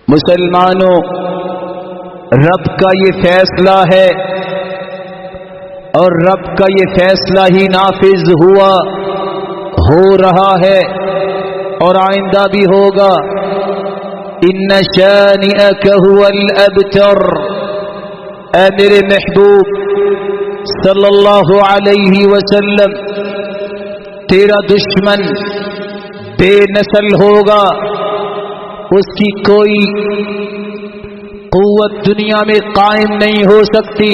مسلمانوں، رب کا یہ فیصلہ ہے اور رب کا یہ فیصلہ ہی نافذ ہوا، ہو رہا ہے اور آئندہ بھی ہوگا۔ ان شانئک هو الابتر، اے میرے محبوب صلی اللہ علیہ وسلم، تیرا دشمن بے نسل ہوگا، اس کی کوئی قوت دنیا میں قائم نہیں ہو سکتی۔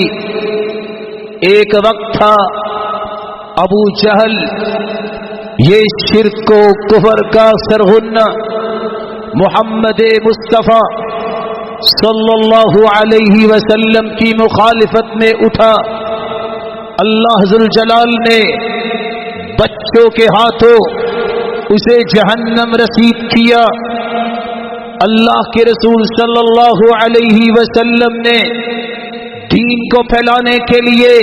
ایک وقت تھا ابو جہل، یہ شرک و کفر کا سرغنہ، محمد مصطفیٰ صلی اللہ علیہ وسلم کی مخالفت میں اٹھا۔ اللہ ذوالجلال نے بچوں کے ہاتھوں اسے جہنم رسید کیا۔ اللہ کے رسول صلی اللہ علیہ وسلم نے دین کو پھیلانے کے لیے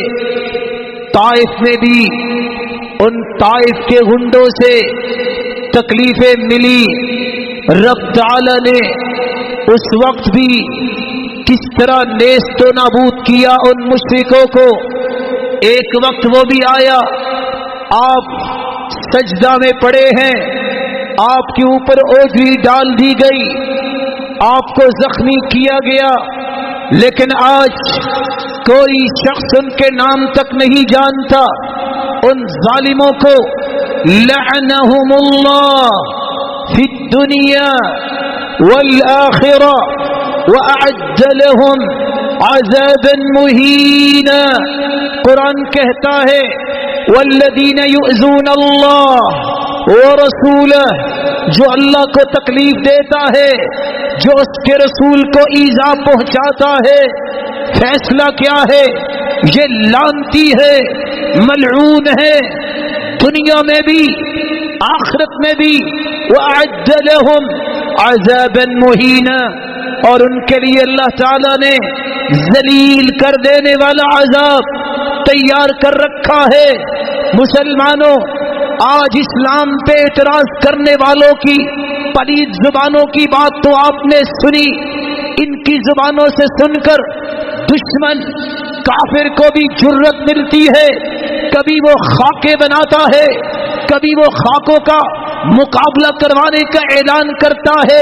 طائف میں بھی ان طائف کے غنڈوں سے تکلیفیں ملی۔ رب تعالی نے اس وقت بھی کس طرح نیست و نابود کیا ان مشرکوں کو۔ ایک وقت وہ بھی آیا، آپ سجدہ میں پڑے ہیں، آپ کے اوپر اوجری ڈال دی گئی، آپ کو زخمی کیا گیا، لیکن آج کوئی شخص ان کے نام تک نہیں جانتا۔ ان ظالموں کو لعنہم اللہ فی الدنیا والآخرہ وأعد لهم عذابا مہینا۔ قرآن کہتا ہے والذین یؤذون اللہ ورسولہ، جو اللہ کو تکلیف دیتا ہے، جو اس کے رسول کو ایذا پہنچاتا ہے، فیصلہ کیا ہے؟ یہ لعنتی ہے، ملعون ہے، دنیا میں بھی آخرت میں بھی۔ وأعد لهم عذابا مہینا، اور ان کے لیے اللہ تعالی نے ذلیل کر دینے والا عذاب تیار کر رکھا ہے۔ مسلمانوں، آج اسلام پہ اعتراض کرنے والوں کی پلید زبانوں کی بات تو آپ نے سنی۔ ان کی زبانوں سے سن کر دشمن کافر کو بھی جرت ملتی ہے، کبھی وہ خاکے بناتا ہے، کبھی وہ خاکوں کا مقابلہ کروانے کا اعلان کرتا ہے۔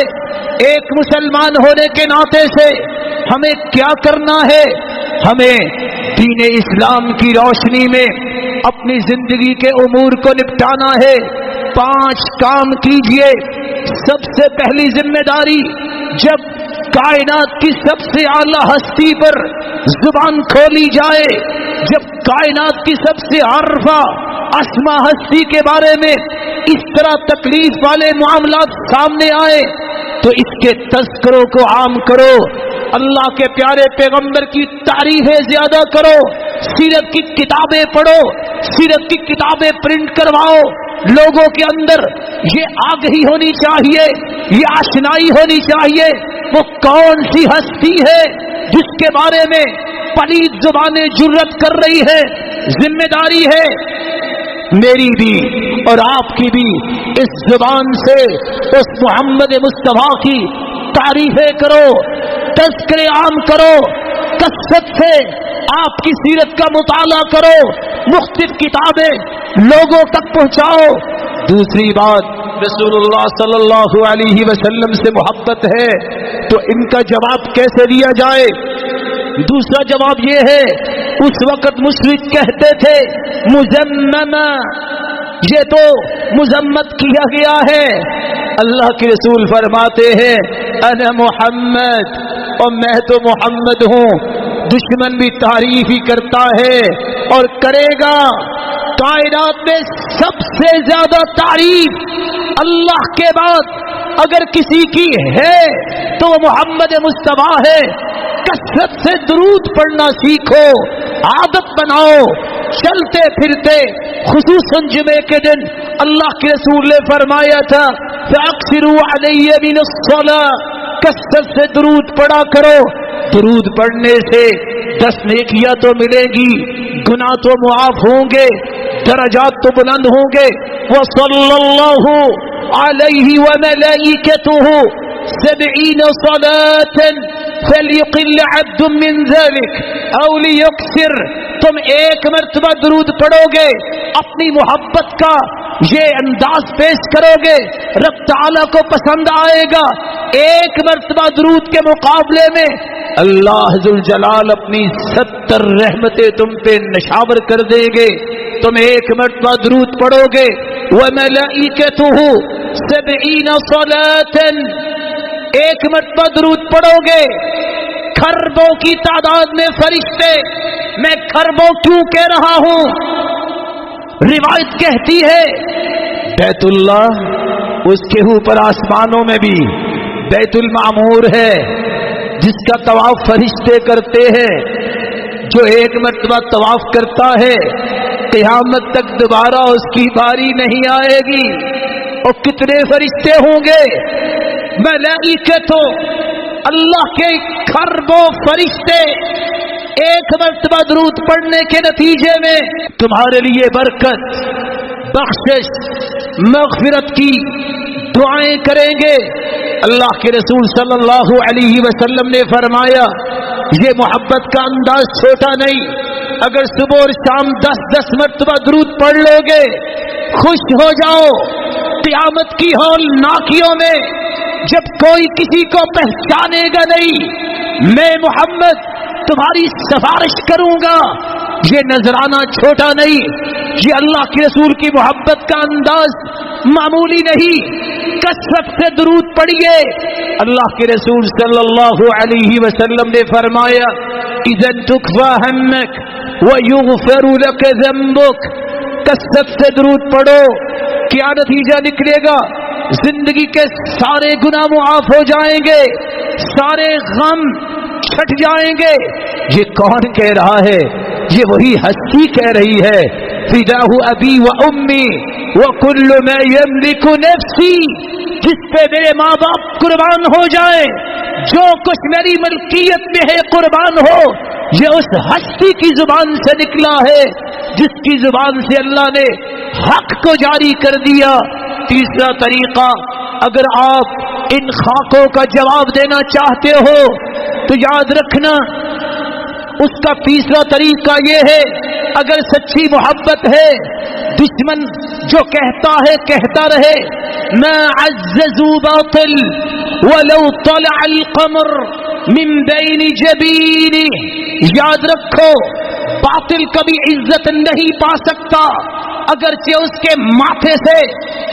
ایک مسلمان ہونے کے ناطے سے ہمیں کیا کرنا ہے؟ ہمیں دین اسلام کی روشنی میں اپنی زندگی کے امور کو نپٹانا ہے۔ 5 کام کیجئے۔ سب سے پہلی ذمہ داری، جب کائنات کی سب سے اعلیٰ ہستی پر زبان کھولی جائے، جب کائنات کی سب سے عارفہ اسما ہستی کے بارے میں اس طرح تکلیف والے معاملات سامنے آئے، تو اس کے تذکروں کو عام کرو، اللہ کے پیارے پیغمبر کی تعریفیں زیادہ کرو، سیرت کی کتابیں پڑھو، سیرت کی کتابیں پرنٹ کرواؤ۔ لوگوں کے اندر یہ آگہی ہونی چاہیے، یہ آشنائی ہونی چاہیے، وہ کون سی ہستی ہے جس کے بارے میں پلید زبانیں جرت کر رہی ہے۔ ذمہ داری ہے میری بھی اور آپ کی بھی، اس زبان سے اس محمد مصطفیٰ کی تعریفیں کرو، تذکرے عام کرو، کثرت سے آپ کی سیرت کا مطالعہ کرو، مختلف کتابیں لوگوں تک پہنچاؤ۔ دوسری بات، رسول اللہ صلی اللہ علیہ وسلم سے محبت ہے تو ان کا جواب کیسے دیا جائے؟ دوسرا جواب یہ ہے، اس وقت مشرک کہتے تھے مذمما، یہ تو مذمت کیا گیا ہے۔ اللہ کے رسول فرماتے ہیں انا محمد، اور میں تو محمد ہوں۔ دشمن بھی تعریف ہی کرتا ہے اور کرے گا۔ کائنات میں سب سے زیادہ تعریف اللہ کے بعد اگر کسی کی ہے تو وہ محمد مصطفیٰ ہے۔ کثرت سے درود پڑھنا سیکھو، عادت بناؤ، چلتے پھرتے، خصوصاً جمعے کے دن اللہ کے رسول نے فرمایا تھا فَأَكْثِرُوا عَلَيَّ مِنَ الصَّلَاةِ، کثرت سے درود پڑھا کرو۔ درود پڑھنے سے 10 نیکیاں تو ملیں گی، گناہ تو معاف ہوں گے، درجات تو بلند ہوں گے. وصلی اللہ علیہ وملائکتہ 70 صلاة فلیقل عبد من ذلك او لیکثر. تم ایک مرتبہ درود پڑھو گے، اپنی محبت کا یہ انداز پیش کرو گے، رب تعالیٰ کو پسند آئے گا. ایک مرتبہ درود کے مقابلے میں اللہ ذوالجلال اپنی 70 رحمتیں تم پہ نشاور کر دیں گے. تم ایک مرتبہ درود پڑھو گے. وَمَلَائِكَتُهُ 70 صَلَاةً، ایک مرتبہ درود پڑھو گے، کھربوں کی تعداد میں فرشتے. میں کھربوں کیوں کہہ رہا ہوں؟ روایت کہتی ہے بیت اللہ، اس کے اوپر آسمانوں میں بھی بیت المعمور ہے جس کا طواف فرشتے کرتے ہیں. جو ایک مرتبہ طواف کرتا ہے قیامت تک دوبارہ اس کی باری نہیں آئے گی. اور کتنے فرشتے ہوں گے؟ ملائکہ، اللہ کے کھربوں فرشتے ایک مرتبہ درود پڑھنے کے نتیجے میں تمہارے لیے برکت، بخشش، مغفرت کی دعائیں کریں گے. اللہ کے رسول صلی اللہ علیہ وسلم نے فرمایا یہ محبت کا انداز چھوٹا نہیں. اگر صبح اور شام 10 مرتبہ درود پڑھ لو گے، خوش ہو جاؤ. قیامت کی ہول ناکیوں میں جب کوئی کسی کو پہچانے گا نہیں، میں محمد تمہاری سفارش کروں گا. یہ نذرانہ چھوٹا نہیں، یہ اللہ کے رسول کی محبت کا انداز معمولی نہیں. کثرت سے درود پڑھیے. اللہ کے رسول صلی اللہ علیہ وسلم نے فرمایا اذا تکفى همك ويغفر لك ذنبك. کثرت سے درود پڑھو، کیا نتیجہ نکلے گا؟ زندگی کے سارے گناہ معاف ہو جائیں گے، سارے غم چھٹ جائیں گے. یہ کون کہہ رہا ہے؟ یہ وہی ہستی کہہ رہی ہے فداہ ابی و امی وکل ما یملک نفسی. جس پہ میرے ماں باپ قربان ہو جائیں، جو کچھ میری ملکیت میں ہے قربان ہو. یہ اس ہستی کی زبان سے نکلا ہے جس کی زبان سے اللہ نے حق کو جاری کر دیا. تیسرا طریقہ، اگر آپ ان خاکوں کا جواب دینا چاہتے ہو تو یاد رکھنا اس کا تیسرا طریقہ یہ ہے، اگر سچی محبت ہے، دشمن جو کہتا ہے کہتا رہے ما عززوا باطل ولو طلع القمر من بین جبینہ. یاد رکھو باطل کبھی عزت نہیں پا سکتا اگرچہ اس کے ماتھے سے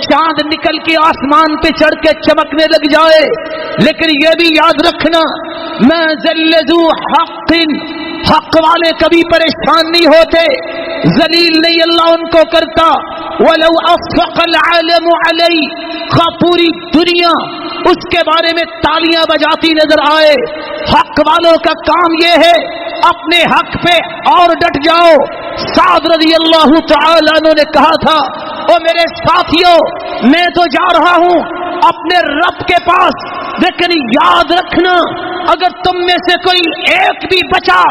چاند نکل کے آسمان پہ چڑھ کے چمکنے لگ جائے. لیکن یہ بھی یاد رکھنا ما ذل ذو حق، حق والے کبھی پریشان نہیں ہوتے، ذلیل نہیں اللہ ان کو کرتا. ولو افق العالم علی، خواہ پوری دنیا اس کے بارے میں تالیاں بجاتی نظر آئے، حق والوں کا کام یہ ہے اپنے حق پہ اور ڈٹ جاؤ. سعد رضی اللہ تعالیٰ عنہ نے کہا تھا او میرے ساتھیوں، میں تو جا رہا ہوں اپنے رب کے پاس، لیکن یاد رکھنا اگر تم میں سے کوئی ایک بھی بچا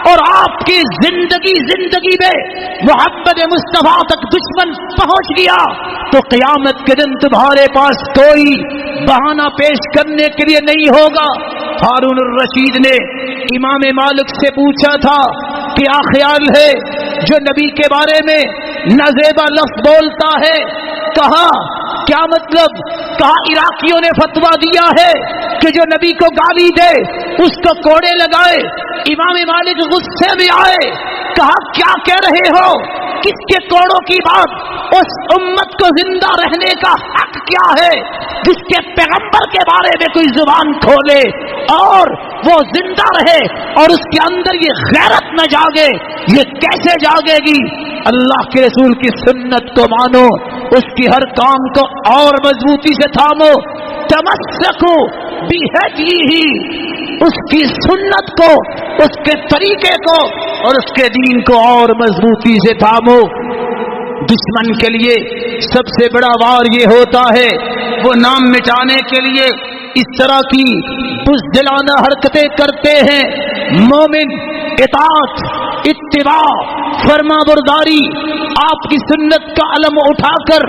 اور آپ کی زندگی میں محمد مصطفیٰ تک دشمن پہنچ گیا تو قیامت کے دن تمہارے پاس کوئی بہانہ پیش کرنے کے لیے نہیں ہوگا. ہارون الرشید نے امام مالک سے پوچھا تھا کیا خیال ہے جو نبی کے بارے میں نازیبا لفظ بولتا ہے؟ کہا کیا مطلب؟ کہا عراقیوں نے فتویٰ دیا ہے کہ جو نبی کو گالی دے اس کو کوڑے لگائے. امام مالک غصے میں آئے، کہا کیا کہہ رہے ہو؟ کس کے کوڑوں کی بات؟ اس امت کو زندہ رہنے کا حق کیا ہے جس کے پیغمبر کے بارے میں کوئی زبان کھولے اور وہ زندہ رہے اور اس کے اندر یہ غیرت نہ جاگے؟ یہ کیسے جاگے گی؟ اللہ کے رسول کی سنت کو مانو، اس کی ہر کام کو اور مضبوطی سے تھامو. تمسکو بہدیہ، اس کی سنت کو، اس کے طریقے کو اور اس کے دین کو اور مضبوطی سے تھامو. دشمن کے لیے سب سے بڑا وار یہ ہوتا ہے وہ نام مٹانے کے لیے اس طرح کی بزدلانہ حرکتیں کرتے ہیں، مومن اطاعت، اتباع، فرما برداری، آپ کی سنت کا علم اٹھا کر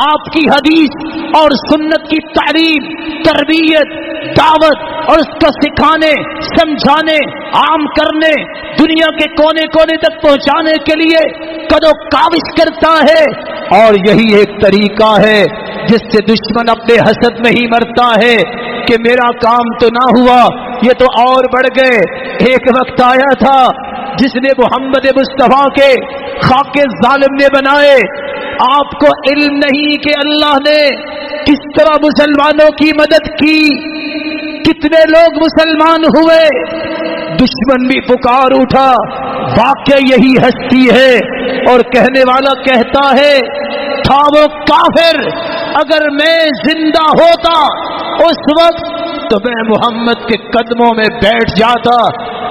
آپ کی حدیث اور سنت کی تعلیم، تربیت، دعوت اور اس کا سکھانے، سمجھانے، عام کرنے، دنیا کے کونے کونے تک پہنچانے کے لیے کدو کاوش کرتا ہے. اور یہی ایک طریقہ ہے جس سے دشمن اپنے حسد میں ہی مرتا ہے کہ میرا کام تو نہ ہوا، یہ تو اور بڑھ گئے. ایک وقت آیا تھا جس نے محمد مصطفیٰ کے خاک ظالم نے بنائے. آپ کو علم نہیں کہ اللہ نے کس طرح مسلمانوں کی مدد کی، کتنے لوگ مسلمان ہوئے. دشمن بھی پکار اٹھا، واقع یہی ہستی ہے. اور کہنے والا کہتا ہے تھا وہ کافر، اگر میں زندہ ہوتا اس وقت تو میں محمد کے قدموں میں بیٹھ جاتا،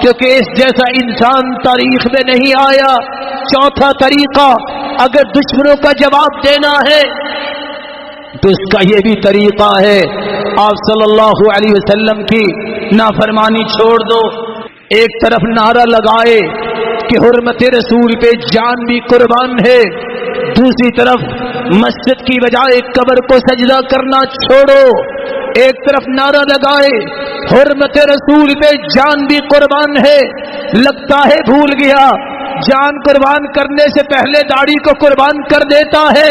کیونکہ اس جیسا انسان تاریخ میں نہیں آیا. چوتھا طریقہ، اگر دشمنوں کا جواب دینا ہے تو اس کا یہ بھی طریقہ ہے، آپ صلی اللہ علیہ وسلم کی نافرمانی چھوڑ دو. ایک طرف نعرہ لگائے کہ حرمت رسول پہ جان بھی قربان ہے، دوسری طرف مسجد کی بجائے قبر کو سجدہ کرنا چھوڑو. ایک طرف نعرہ لگائے حرمت رسول پہ جان بھی قربان ہے، لگتا ہے بھول گیا جان قربان کرنے سے پہلے داڑھی کو قربان کر دیتا ہے.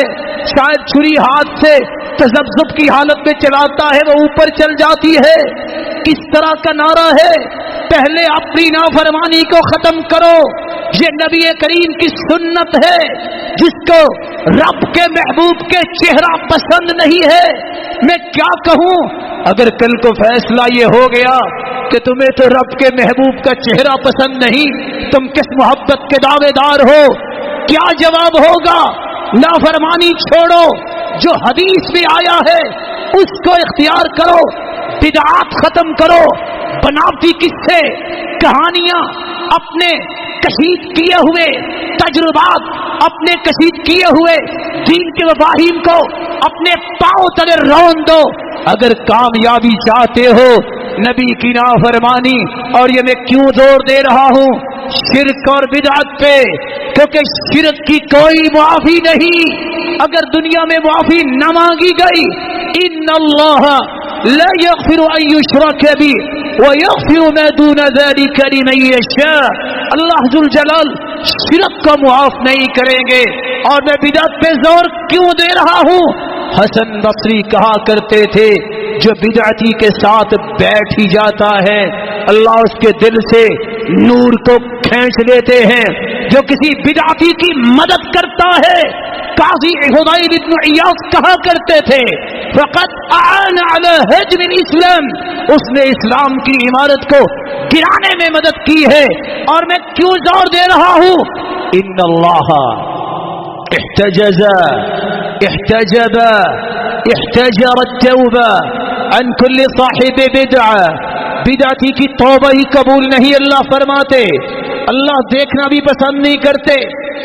شاید چھری ہاتھ سے تذبذب کی حالت میں چلاتا ہے، وہ اوپر چل جاتی ہے. کس طرح کا نعرہ ہے؟ پہلے اپنی نافرمانی کو ختم کرو. یہ نبی کریم کی سنت ہے، جس کو رب کے محبوب کے چہرہ پسند نہیں ہے. میں کیا کہوں اگر کل کو فیصلہ یہ ہو گیا کہ تمہیں تو رب کے محبوب کا چہرہ پسند نہیں، تم کس محبت کے دعوے دار ہو؟ کیا جواب ہوگا؟ نافرمانی چھوڑو، جو حدیث میں آیا ہے اس کو اختیار کرو، بدعات ختم کرو، بناوٹی قصے، کہانیاں، اپنے کشید کیے ہوئے تجربات، اپنے کشید کیے ہوئے دین کے مفاہیم کو اپنے پاؤں تلے رون دو. اگر کامیابی چاہتے ہو نبی کی نافرمانی، اور یہ میں کیوں زور دے رہا ہوں شرک اور بدعت پہ، کیونکہ شرک کی کوئی معافی نہیں. اگر دنیا میں معافی نہ مانگی گئی، ان اللہ لا یغفر ان یشرک بہ ویغفر ما دون ذلک لمن یشاء. اللہ ذو الجلال شرک کو معاف نہیں کریں گے. اور میں بدعت پہ زور کیوں دے رہا ہوں؟ حسن بصری کہا کرتے تھے جو بدعتی کے ساتھ بیٹھ ہی جاتا ہے اللہ اس کے دل سے نور کو کھینچ لیتے ہیں. جو کسی بدعتی کی مدد کرتا ہے، قاضی حضیل بن عیاض کہا کرتے تھے فقط اعان علی ہدم الاسلام، اس نے اسلام کی عمارت کو گرانے میں مدد کی ہے. اور میں کیوں زور دے رہا ہوں؟ ان اللہ احتجز احتجب احتجر التوبہ عن كل صاحب بدعہ. بدعتی کی توبہ ہی قبول نہیں اللہ فرماتے، اللہ دیکھنا بھی پسند نہیں کرتے.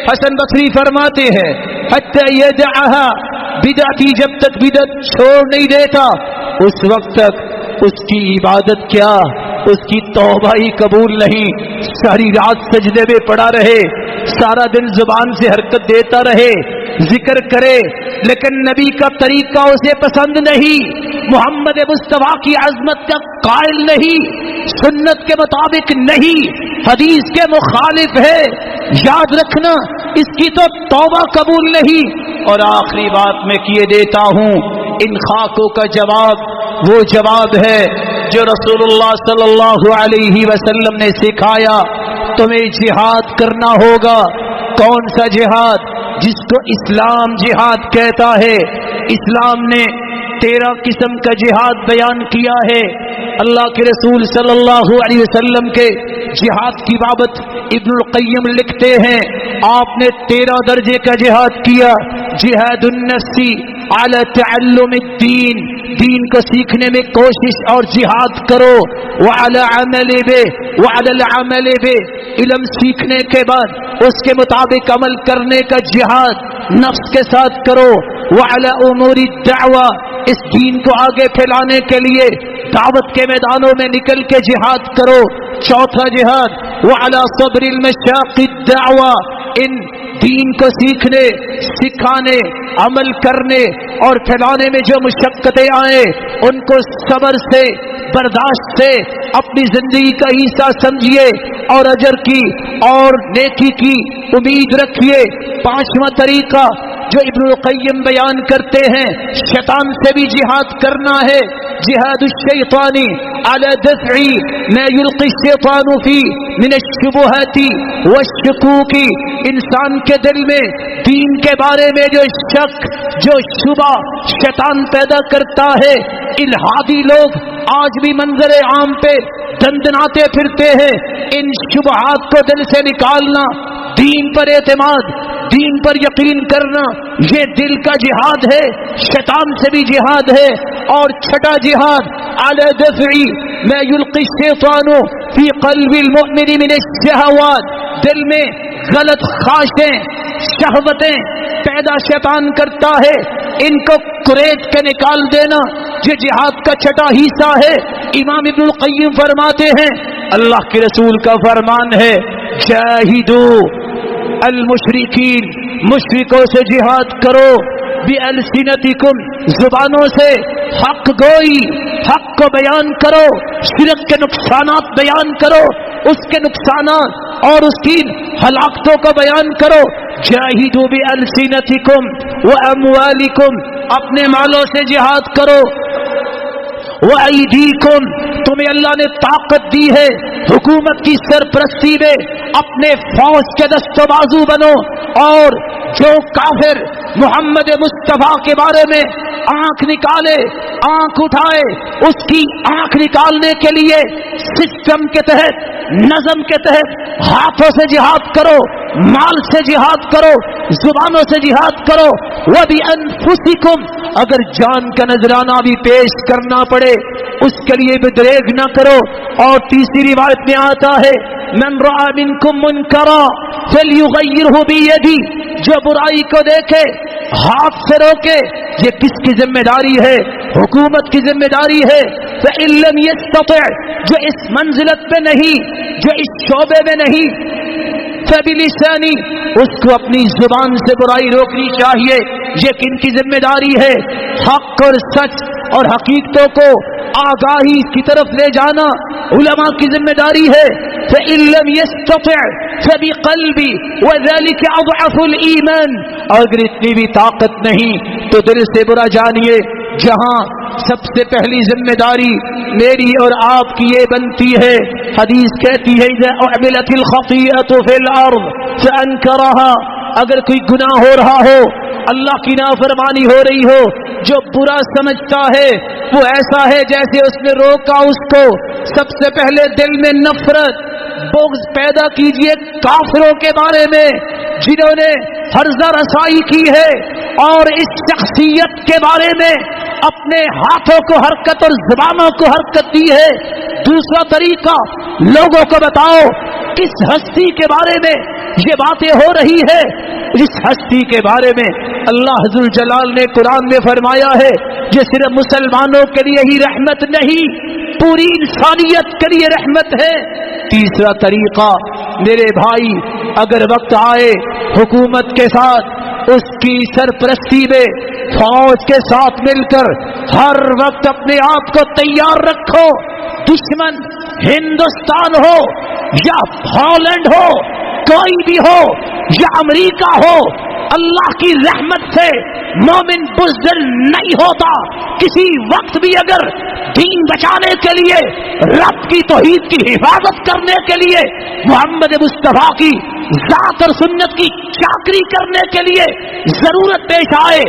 حسن بصری فرماتے ہیں حتی یدعها، بدعتی جب تک بدعت چھوڑ نہیں دیتا اس وقت تک اس کی عبادت کیا، اس کی توبہ ہی قبول نہیں. ساری رات سجدے میں پڑا رہے، سارا دن زبان سے حرکت دیتا رہے، ذکر کرے، لیکن نبی کا طریقہ اسے پسند نہیں، محمد مصطفیٰ کی عظمت کا قائل نہیں، سنت کے مطابق نہیں، حدیث کے مخالف ہے. یاد رکھنا اس کی تو توبہ قبول نہیں. اور آخری بات میں کیے دیتا ہوں، ان خاکوں کا جواب وہ جواب ہے جو رسول اللہ صلی اللہ علیہ وسلم نے سکھایا. تمہیں جہاد کرنا ہوگا. کون سا جہاد؟ جس کو اسلام جہاد کہتا ہے. اسلام نے 13 قسم کا جہاد بیان کیا ہے. اللہ کے رسول صلی اللہ علیہ وسلم کے جہاد کی بابت ابن القیم لکھتے ہیں آپ نے 13 درجے کا جہاد کیا. جہاد النفس علی تعلم الدین، دین کو سیکھنے میں کوشش اور جہاد کرو. وعلی عمل بہ، وعلی العمل بہ، علم سیکھنے کے بعد اس کے مطابق عمل کرنے کا جہاد نفس کے ساتھ کرو. وعلی امور الدعوہ، اس دین کو آگے پھیلانے کے لیے دعوت کے میدانوں میں نکل کے جہاد کرو. چوتھا جہاد وعلی صبر المشاق الدعوہ، ان دین کو سیکھنے، سکھانے، عمل کرنے اور پھیلانے میں جو مشقتیں آئیں ان کو صبر سے، برداشت سے اپنی زندگی کا حصہ سمجھیے اور اجر کی اور نیکی کی امید رکھیے. پانچواں طریقہ جو ابن القیم بیان کرتے ہیں، شیطان سے بھی جہاد کرنا ہے. جہاد الشیطان علی دفع ما یلقی الشیطان فی من الشبہات والشکوک. انسان کے دل میں دین کے بارے میں جو شک، جو شبہ شیطان پیدا کرتا ہے، الہادی لوگ آج بھی منظر عام پہ دندناتے پھرتے ہیں. ان شبہات کو دل سے نکالنا، دین پر اعتماد، دین پر یقین کرنا، یہ دل کا جہاد ہے، شیطان سے بھی جہاد ہے. اور چھٹا جہاد علی دفع ما یلقی الشیطان فی قلب المؤمن من الشہوات. دل میں غلط خواہشیں، شہوتیں پیدا شیطان کرتا ہے، ان کو کریٹ کے نکال دینا یہ جہاد کا چھٹا حصہ ہے. امام ابن القیم فرماتے ہیں، اللہ کے رسول کا فرمان ہے، جاہدو المشرکین، مشرکوں سے جہاد کرو، بِأَلْسِنَتِكُمْ، زبانوں سے حق گوئی، حق کو بیان کرو، شرک کے نقصانات بیان کرو، اس کے نقصانات اور اس کی ہلاکتوں کو بیان کرو. جاہدوا بِأَلْسِنَتِكُمْ وَأَمْوَالِكُمْ، اپنے مالوں سے جہاد کرو. وَأَيْدِيكُمْ، تمہیں اللہ نے طاقت دی ہے، حکومت کی سرپرستی میں اپنے فوج کے دست و بازو بنو. اور جو کافر محمد مصطفیٰ کے بارے میں آنکھ نکالے، آنکھ اٹھائے، اس کی آنکھ نکالنے کے لیے سسٹم کے تحت، نظم کے تحت ہاتھوں سے جہاد کرو، مال سے جہاد کرو، زبانوں سے جہاد کرو. وَبِأَنفُسِكُمْ، اگر جان کا نذرانہ بھی پیش کرنا پڑے اس کے لیے بھی دریغ نہ کرو. اور تیسری روایت میں آتا ہے، من رأى منكم منکرا فلیغیرہ بیدی، جو برائی کو دیکھے ہاتھ سے روکے. یہ کس کی ذمہ داری ہے؟ حکومت کی ذمہ داری ہے. فإن لم يستطع، جو اس منزلت پہ نہیں، جو اس شعبے میں نہیں، فبلسانی، اس کو اپنی زبان سے برائی روکنی چاہیے. یہ کن کی ذمہ داری ہے؟ حق اور سچ اور حقیقتوں کو آگاہی کی طرف لے جانا علماء کی ذمہ داری ہے. فإن لم يستطع فبقلبی وذلك اضعف الایمان، اگر اتنی بھی طاقت نہیں تو دل سے برا جانیے. جہاں سب سے پہلی ذمہ داری میری اور آپ کی یہ بنتی ہے، حدیث کہتی ہے اذا اعملت الخطیئة فی الارض فانکرها، اگر کوئی گناہ ہو رہا ہو، اللہ کی نافرمانی ہو رہی ہو، جو برا سمجھتا ہے وہ ایسا ہے جیسے اس نے روکا اس کو. سب سے پہلے دل میں نفرت، بغض پیدا کیجئے کافروں کے بارے میں جنہوں نے فرضہ رسائی کی ہے، اور اس شخصیت کے بارے میں اپنے ہاتھوں کو حرکت اور زبانوں کو حرکت دی ہے. دوسرا طریقہ، لوگوں کو بتاؤ کس ہستی کے بارے میں یہ باتیں ہو رہی ہے، جس ہستی کے بارے میں اللہ ذو الجلال نے قرآن میں فرمایا ہے یہ صرف مسلمانوں کے لیے ہی رحمت نہیں، پوری انسانیت کے لیے رحمت ہے. تیسرا طریقہ، میرے بھائی، اگر وقت آئے حکومت کے ساتھ، اس کی سرپرستی میں فوج کے ساتھ مل کر ہر وقت اپنے آپ کو تیار رکھو. دشمن ہندوستان ہو یا ہالینڈ ہو، کوئی بھی ہو، یا امریکہ ہو، اللہ کی رحمت سے مومن بزدل نہیں ہوتا. کسی وقت بھی اگر دین بچانے کے لیے، رب کی توحید کی حفاظت کرنے کے لیے، محمد مصطفیٰ کی ذات اور سنت کی چاکری کرنے کے لیے ضرورت پیش آئے،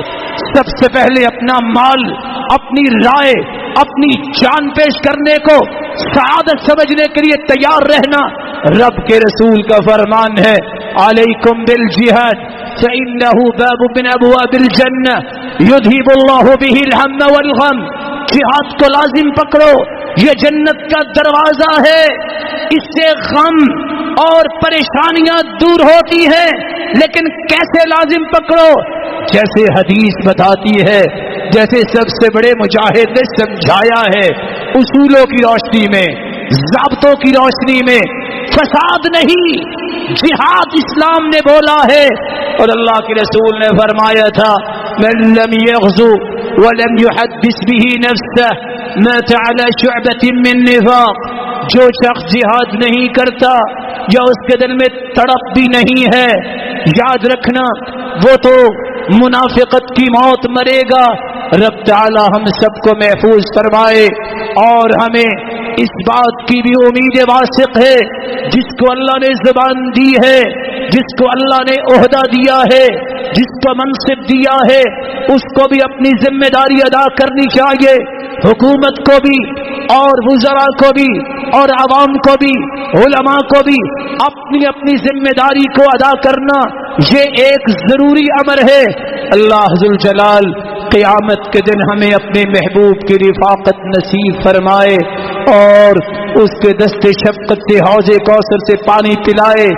سب سے پہلے اپنا مال، اپنی رائے، اپنی جان پیش کرنے کو سعادت سمجھنے کے لیے تیار رہنا. رب کے رسول کا فرمان ہے، علیکم بالجہاد فإنه باب من ابواب الجنہ یذہب اللہ بہ الہم والغم. جہاد کو لازم پکڑو، یہ جنت کا دروازہ ہے، اس سے غم اور پریشانیاں دور ہوتی ہیں. لیکن کیسے لازم پکڑو؟ جیسے حدیث بتاتی ہے، جیسے سب سے بڑے مجاہد نے سمجھایا ہے، اصولوں کی روشنی میں، ضابطوں کی روشنی میں، فساد نہیں، جہاد اسلام نے بولا ہے۔ اور اللہ کے رسول نے فرمایا تھا من لم يغزو ولم يحدث به نفسه مات على شعبة من نفاق، جو شخص جہاد نہیں کرتا یا اس کے دل میں تڑپ بھی نہیں ہے، یاد رکھنا وہ تو منافقت کی موت مرے گا۔ رب تعالی ہم سب کو محفوظ فرمائے، اور ہمیں اس بات کی بھی امید واثق ہے جس کو اللہ نے زبان دی ہے، جس کو اللہ نے عہدہ دیا ہے، جس کو منصب دیا ہے، اس کو بھی اپنی ذمہ داری ادا کرنی چاہیے، حکومت کو بھی اور وزراء کو بھی اور عوام کو بھی، علماء کو بھی اپنی اپنی ذمہ داری کو ادا کرنا یہ ایک ضروری امر ہے۔ اللہ ذوالجلال قیامت کے دن ہمیں اپنے محبوب کی رفاقت نصیب فرمائے اور اس کے دست شفقت سے حوض کوثر سے پانی پلائے۔